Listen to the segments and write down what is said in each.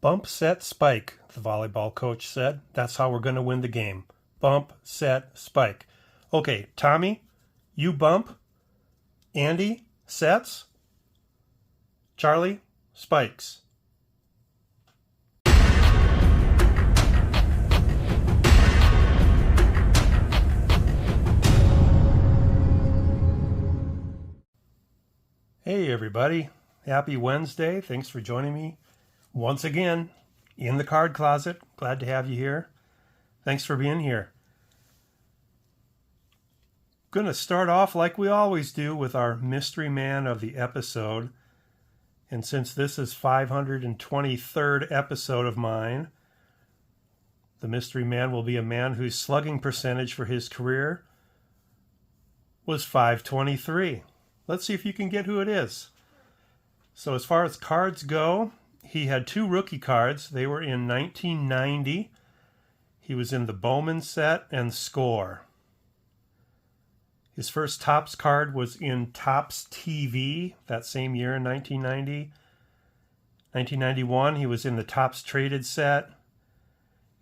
Bump, set, spike, the volleyball coach said. That's how we're going to win the game. Bump, set, spike. Okay, Tommy, you bump. Andy, sets. Charlie, spikes. Hey everybody, happy Wednesday. Thanks for joining me once again in the card closet. Glad to have you here. Thanks for being here. Going to start off like we always do with our mystery man of the episode. And since this is 523rd episode of mine, the mystery man will be a man whose slugging percentage for his career was .523. Let's see if you can get who it is. So as far as cards go, he had 2 rookie cards. They were in 1990. He was in the Bowman set and Score. His first Topps card was in Topps TV that same year in 1990. 1991, he was in the Topps Traded set.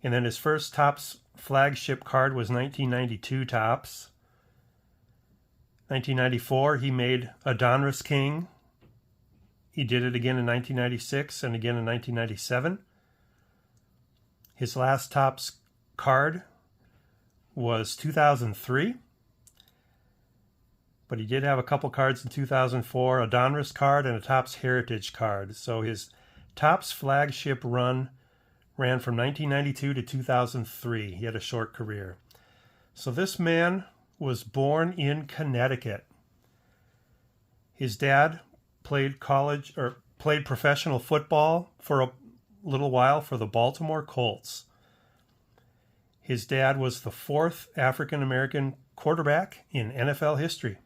And then his first Topps flagship card was 1992 Topps. 1994, he made a Donruss King. He did it again in 1996 and again in 1997. His last Topps card was 2003. But he did have a couple cards in 2004, a Donruss card and a Topps Heritage card. So his Topps flagship run ran from 1992 to 2003. He had a short career. So this man was born in Connecticut. His dad played professional football for a little while for the Baltimore Colts. His dad was the 4th African American quarterback in NFL history.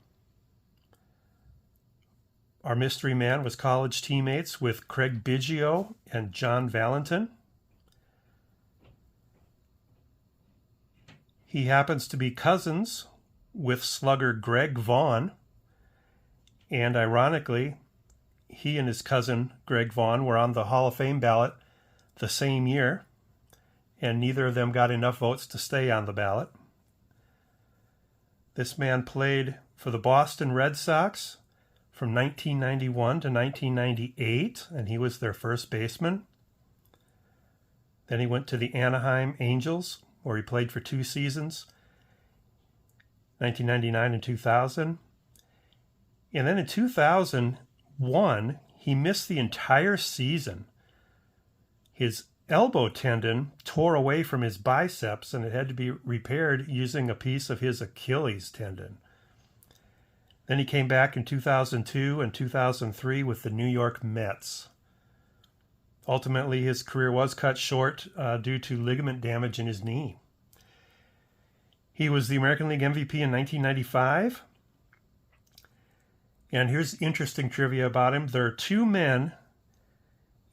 Our mystery man was college teammates with Craig Biggio and John Valentin. He happens to be cousins with slugger Greg Vaughn, and ironically, he and his cousin Greg Vaughn were on the Hall of Fame ballot the same year, and neither of them got enough votes to stay on the ballot. This man played for the Boston Red Sox from 1991 to 1998, and he was their first baseman. Then he went to the Anaheim Angels, where he played for 2 seasons, 1999 and 2000. And then in 2001, he missed the entire season. His elbow tendon tore away from his biceps, and it had to be repaired using a piece of his Achilles tendon. Then he came back in 2002 and 2003 with the New York Mets. Ultimately, his career was cut short due to ligament damage in his knee. He was the American League MVP in 1995. And here's interesting trivia about him. There are 2 men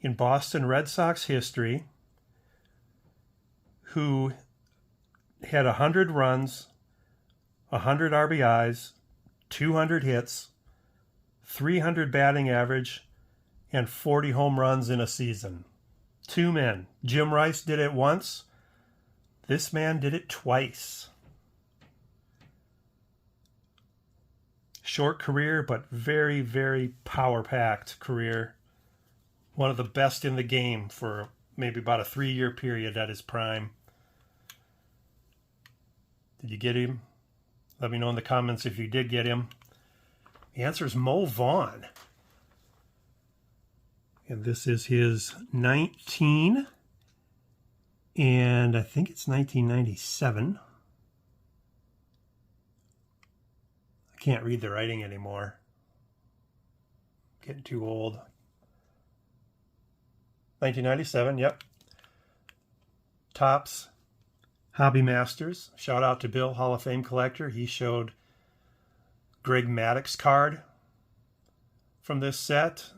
in Boston Red Sox history who had 100 runs, 100 RBIs, 200 hits, 300 batting average, and 40 home runs in a season. 2 men. Jim Rice did it once. This man did it twice. Short career, but very, very power-packed career. One of the best in the game for maybe about a 3-year period at his prime. Did you get him? Let me know in the comments if you did get him. The answer is Mo Vaughn. And this is his 19, and I think it's 1997. I can't read the writing anymore. Getting too old. 1997, yep. Topps Hobby Masters. Shout out to Bill, Hall of Fame collector. He showed Greg Maddox's card from this set.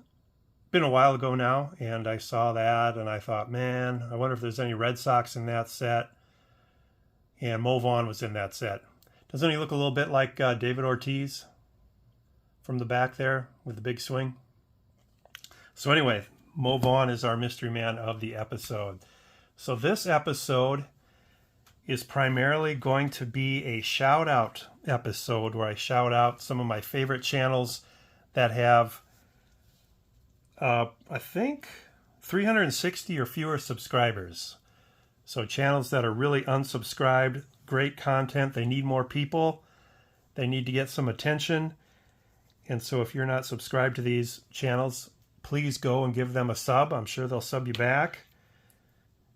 Been a while ago now, and I saw that, and I thought, man, I wonder if there's any Red Sox in that set. And Mo Vaughn was in that set. Doesn't he look a little bit like David Ortiz from the back there with the big swing? So anyway, Mo Vaughn is our mystery man of the episode. So this episode is primarily going to be a shout out episode where I shout out some of my favorite channels that have, I think, 360 or fewer subscribers. So channels that are really unsubscribed, great content, they need more people, they need to get some attention. And so if you're not subscribed to these channels, please go and give them a sub. I'm sure they'll sub you back.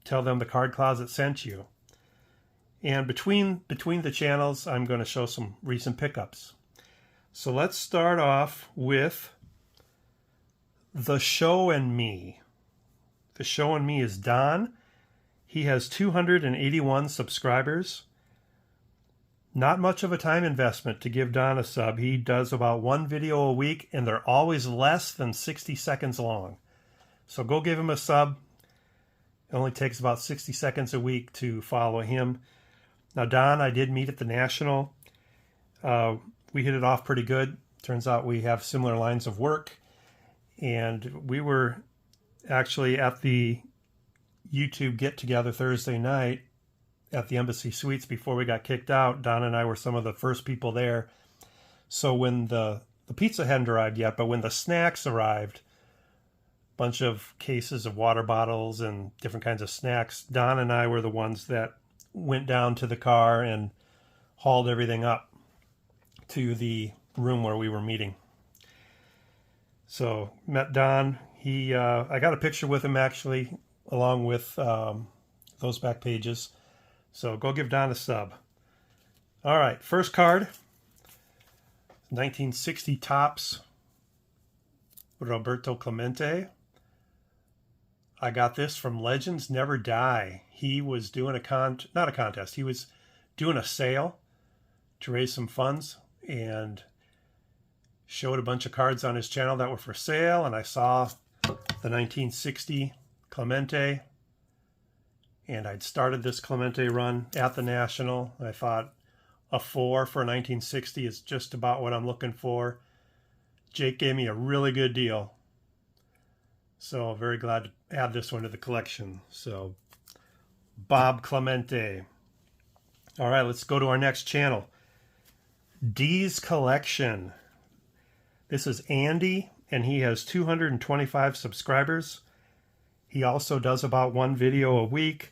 Tell them the Card Closet sent you. And between the channels, I'm going to show some recent pickups. So let's start off with The Show and Me. The Show and Me is Don. He has 281 subscribers. Not much of a time investment to give Don a sub. He does about one video a week, and they're always less than 60 seconds long. So go give him a sub. It only takes about 60 seconds a week to follow him. Now, Don, I did meet at the National. We hit it off pretty good. Turns out we have similar lines of work. And we were actually at the YouTube get-together Thursday night at the Embassy Suites before we got kicked out. Don and I were some of the first people there. So when the pizza hadn't arrived yet, but when the snacks arrived, a bunch of cases of water bottles and different kinds of snacks, Don and I were the ones that went down to the car and hauled everything up to the room where we were meeting. So met Don. I got a picture with him actually, along with those back pages. So go give Don a sub. All right, first card, 1960 Topps Roberto Clemente. I got this from Legends Never Die. He was doing not a contest, he was doing a sale to raise some funds and showed a bunch of cards on his channel that were for sale, and I saw the 1960 Clemente. And I'd started this Clemente run at the National. I thought a 4 for 1960 is just about what I'm looking for. Jake gave me a really good deal. So very glad to add this one to the collection. So Bob Clemente. All right, let's go to our next channel. D's Collection. This is Andy, and he has 225 subscribers. He also does about one video a week.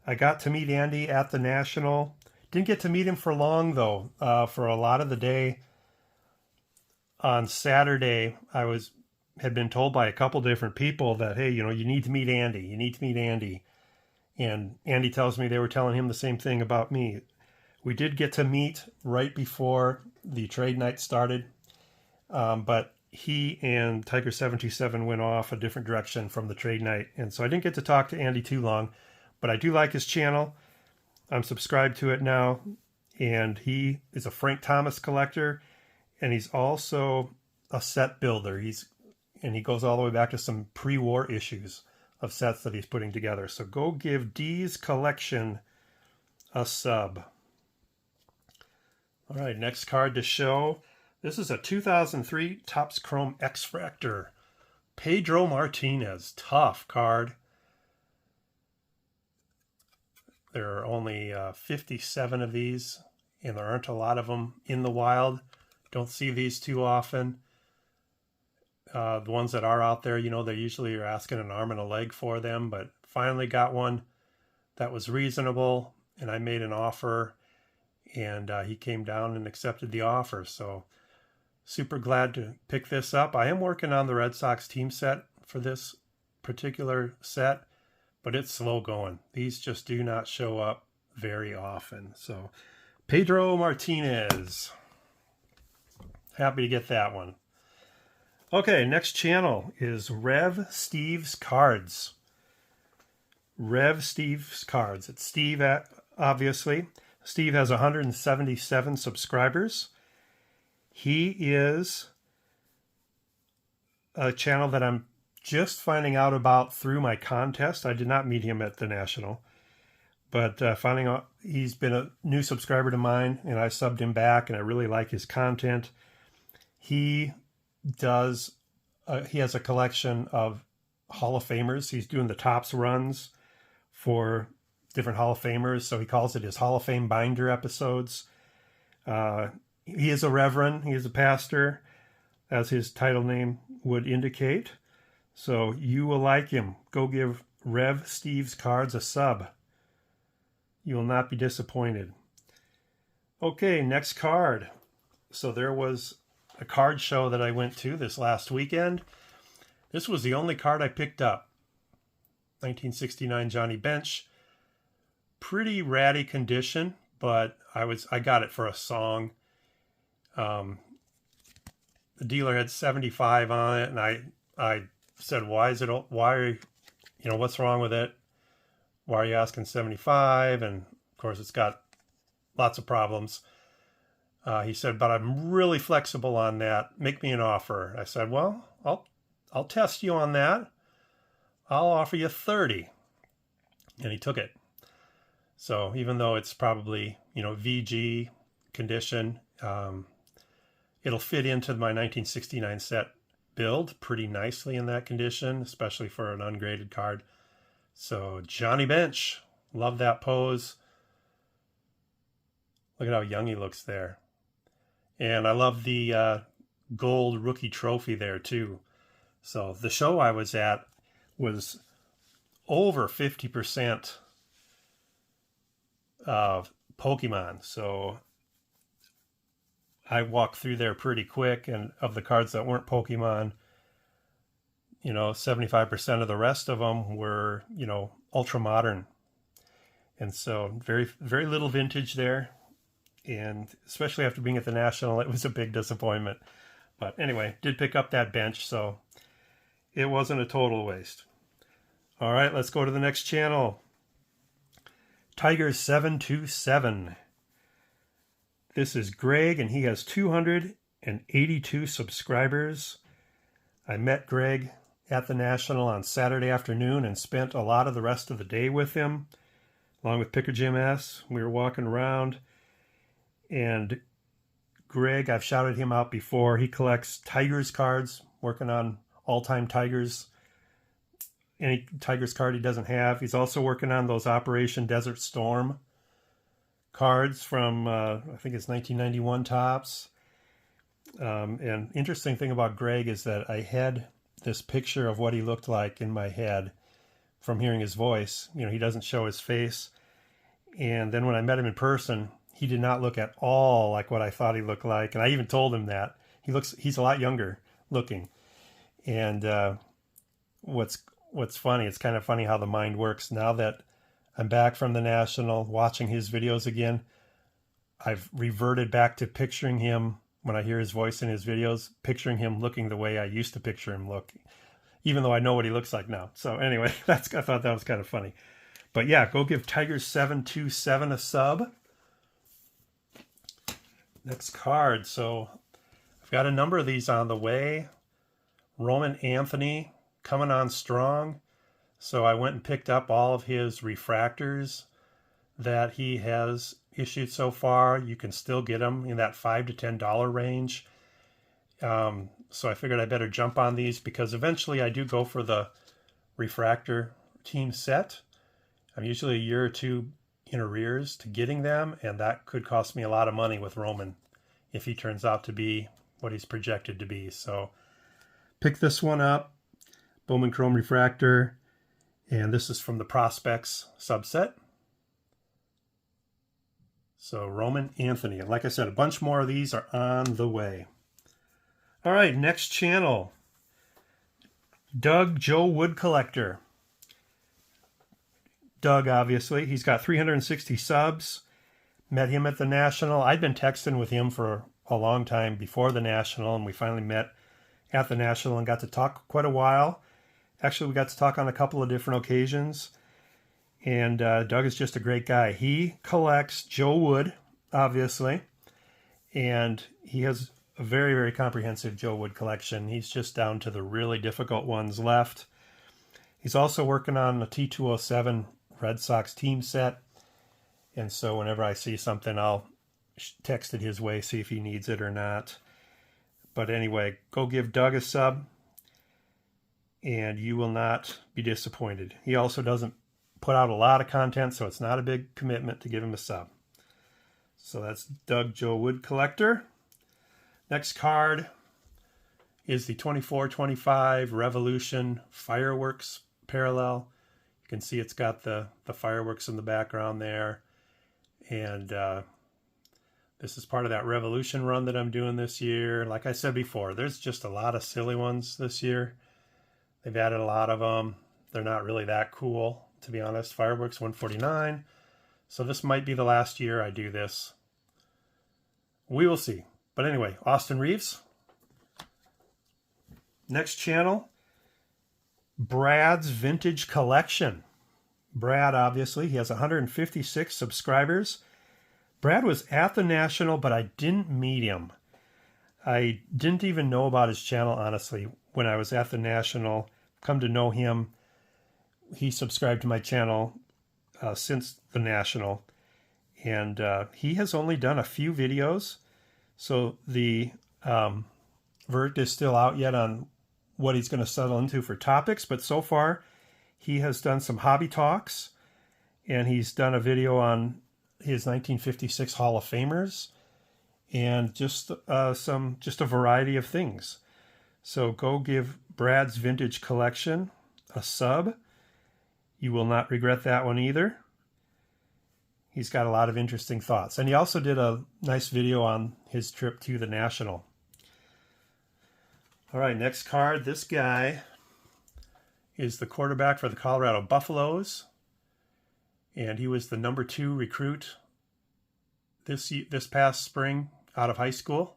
I got to meet Andy at the National. Didn't get to meet him for long, though. For a lot of the day on Saturday, I had been told by a couple different people that, hey, you need to meet Andy. You need to meet Andy. And Andy tells me they were telling him the same thing about me. We did get to meet right before the trade night started, but he and Tiger 77 went off a different direction from the trade night, and so I didn't get to talk to Andy too long, but I do like his channel. I'm subscribed to it now, and he is a Frank Thomas collector, and he's also a set builder. He goes all the way back to some pre-war issues of sets that he's putting together. So go give D's Collection a sub. All right, next card to show. This is a 2003 Topps Chrome X-Fractor. Pedro Martinez. Tough card. There are only 57 of these, and there aren't a lot of them in the wild. Don't see these too often. The ones that are out there, they usually are asking an arm and a leg for them, but finally got one that was reasonable, and I made an offer, and he came down and accepted the offer. So super glad to pick this up. I am working on the Red Sox team set for this particular set, but it's slow going. These just do not show up very often. So Pedro Martinez. Happy to get that one. Okay, next channel is Rev Steve's Cards. Rev Steve's Cards. It's Steve, obviously. Steve has 177 subscribers. He is a channel that I'm just finding out about through my contest. I did not meet him at the National, but finding out he's been a new subscriber to mine, and I subbed him back, and I really like his content. He has a collection of Hall of Famers. He's doing the Topps runs for different Hall of Famers, so he calls it his Hall of Fame binder episodes. He is a reverend. He is a pastor, as his title name would indicate. So you will like him. Go give Rev Steve's Cards a sub. You will not be disappointed. Okay, next card. So there was a card show that I went to this last weekend. This was the only card I picked up. 1969 Johnny Bench. Pretty ratty condition, but I got it for a song. The dealer had 75 on it, and I said, what's wrong with it? Why are you asking 75? And of course, it's got lots of problems. He said, but I'm really flexible on that. Make me an offer. I said, well, I'll test you on that. I'll offer you 30. And he took it. So even though it's probably, VG condition, it'll fit into my 1969 set build pretty nicely in that condition, especially for an ungraded card. So Johnny Bench, love that pose. Look at how young he looks there. And I love the gold rookie trophy there too. So the show I was at was over 50% of Pokemon. So I walked through there pretty quick, and of the cards that weren't Pokemon, 75% of the rest of them were, ultra modern. And so very, very little vintage there. And especially after being at the National, it was a big disappointment. But anyway, did pick up that bench, so it wasn't a total waste. All right, let's go to the next channel. Tiger727. This is Greg, and he has 282 subscribers. I met Greg at the National on Saturday afternoon and spent a lot of the rest of the day with him, along with Picker Jim S. We were walking around, and Greg, I've shouted him out before. He collects Tigers cards, working on all-time Tigers. Any Tigers card he doesn't have. He's also working on those Operation Desert Storm cards from, I think it's 1991 Topps. And interesting thing about Greg is that I had this picture of what he looked like in my head from hearing his voice. He doesn't show his face. And then when I met him in person, he did not look at all like what I thought he looked like. And I even told him that. He's a lot younger looking. And what's funny, it's kind of funny how the mind works. Now that I'm back from the National, watching his videos again, I've reverted back to picturing him, when I hear his voice in his videos, picturing him looking the way I used to picture him look, even though I know what he looks like now. So anyway, I thought that was kind of funny. But yeah, go give Tiger727 a sub. Next card. So I've got a number of these on the way. Roman Anthony coming on strong. So I went and picked up all of his refractors that he has issued so far. You can still get them in that $5 to $10 range. So I figured I better jump on these, because eventually I do go for the refractor team set. I'm usually a year or two in arrears to getting them, and that could cost me a lot of money with Roman if he turns out to be what he's projected to be. So pick this one up, Bowman Chrome Refractor, and this is from the Prospects subset. So Roman Anthony, and like I said, a bunch more of these are on the way. All right, next channel, Doug JoeWoodCollector. Doug, obviously, he's got 360 subs. Met him at the National. I'd been texting with him for a long time before the National, and we finally met at the National and got to talk quite a while. Actually, we got to talk on a couple of different occasions. And Doug is just a great guy. He collects Joe Wood, obviously, and he has a very, very comprehensive Joe Wood collection. He's just down to the really difficult ones left. He's also working on a T207 Red Sox team set. And so whenever I see something, I'll text it his way, see if he needs it or not. But anyway, go give Doug a sub. and you will not be disappointed. He also doesn't put out a lot of content, so it's not a big commitment to give him a sub. So that's Doug JoeWoodCollector. Next card is the 24-25 Revolution Fireworks Parallel. You can see it's got the fireworks in the background there. And this is part of that Revolution run that I'm doing this year. Like I said before, there's just a lot of silly ones this year. They've added a lot of them. They're not really that cool, to be honest. Fireworks 149. So this might be the last year I do this. We will see. But anyway, Austin Reeves. Next channel, Brad's Vintage Collection. Brad, obviously, he has 156 subscribers. Brad was at the National, but I didn't meet him. I didn't even know about his channel, honestly, when I was at the National. Come to know him. He subscribed to my channel since the National. And he has only done a few videos. So the verdict is still out yet on what he's going to settle into for topics. But so far, he has done some hobby talks. And he's done a video on his 1956 Hall of Famers. And just a variety of things. So go give Brad's Vintage Collection a sub. You will not regret that one either. He's got a lot of interesting thoughts. And he also did a nice video on his trip to the National. All right, next card. This guy is the quarterback for the Colorado Buffaloes. And he was the number 2 recruit this past spring out of high school.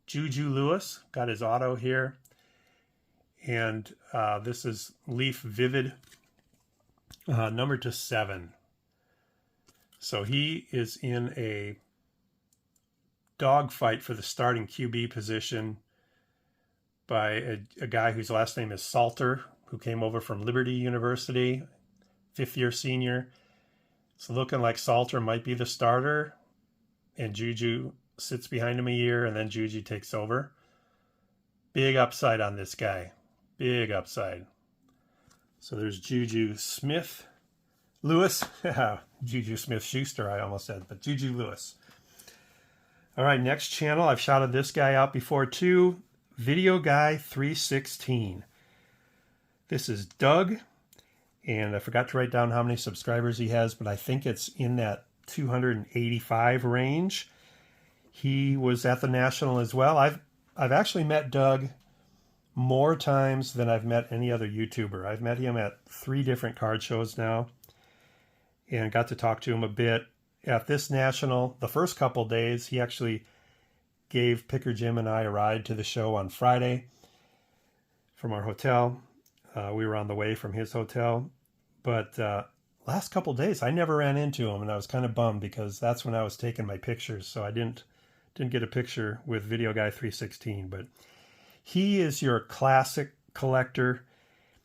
Juju Lewis, got his auto here. And this is Leaf Vivid, number to 7. So he is in a dogfight for the starting QB position by a guy whose last name is Salter, who came over from Liberty University, 5th-year senior. It's looking like Salter might be the starter, and Juju sits behind him a year, and then Juju takes over. Big upside on this guy. Big upside. So there's Juju Smith. Lewis. Juju Smith-Schuster, I almost said, but Juju Lewis. All right, next channel. I've shouted this guy out before too. Video Guy 316. This is Doug, and I forgot to write down how many subscribers he has, but I think it's in that 285 range. He was at the National as well. I've actually met Doug more times than I've met any other YouTuber. I've met him at 3 different card shows now and got to talk to him a bit. At this National, the first couple days, he actually gave Picker Jim and I a ride to the show on Friday from our hotel. We were on the way from his hotel. But last couple days, I never ran into him, and I was kind of bummed because that's when I was taking my pictures. So I didn't get a picture with Video Guy 316. But he is your classic collector.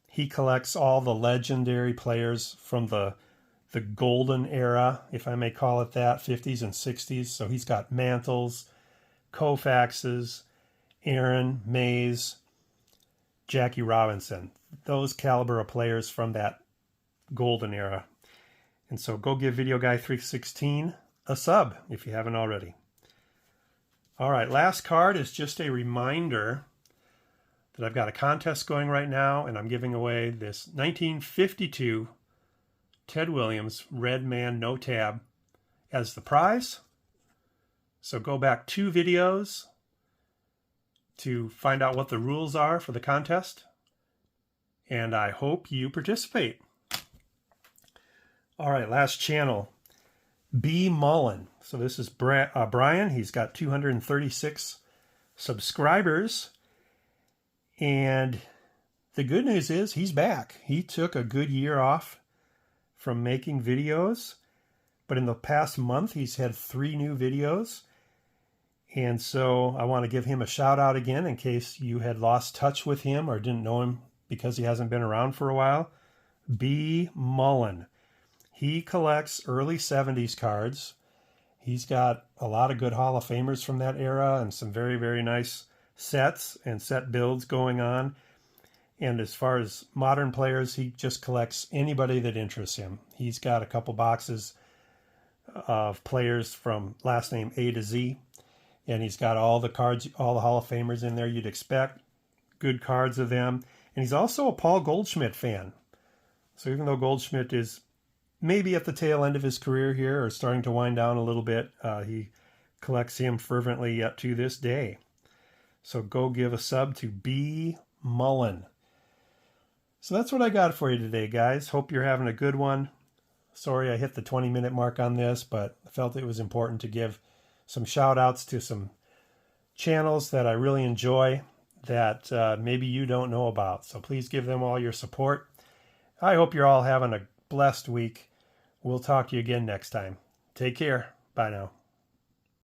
He collects all the legendary players from the golden era, if I may call it that, 50s and 60s. So he's got Mantles, Koufaxes, Aaron, Mays, Jackie Robinson. Those caliber of players from that golden era. And so go give Video Guy 316 a sub if you haven't already. All right, last card is just a reminder that I've got a contest going right now, and I'm giving away this 1952 Ted Williams Red Man No Tab as the prize. So go back 2 videos to find out what the rules are for the contest. And I hope you participate. All right, last channel. B. Mullen. So this is Brian. He's got 236 subscribers. And the good news is he's back. He took a good year off from making videos, but in the past month he's had 3 new videos, and so I want to give him a shout out again in case you had lost touch with him or didn't know him because he hasn't been around for a while. B. Mullen. He collects early 70s cards. He's got a lot of good Hall of Famers from that era and some very, very nice sets and set builds going on. And as far as modern players, he just collects anybody that interests him. He's got a couple boxes of players from last name A to Z, and he's got all the cards, all the Hall of Famers in there you'd expect, good cards of them. And he's also a Paul Goldschmidt fan. So even though Goldschmidt is maybe at the tail end of his career here or starting to wind down a little bit, he collects him fervently yet to this day. So go give a sub to B. Mullen. So that's what I got for you today, guys. Hope you're having a good one. Sorry I hit the 20-minute mark on this, but I felt it was important to give some shout outs to some channels that I really enjoy that maybe you don't know about. So please give them all your support. I hope you're all having a blessed week. We'll talk to you again next time. Take care. Bye now.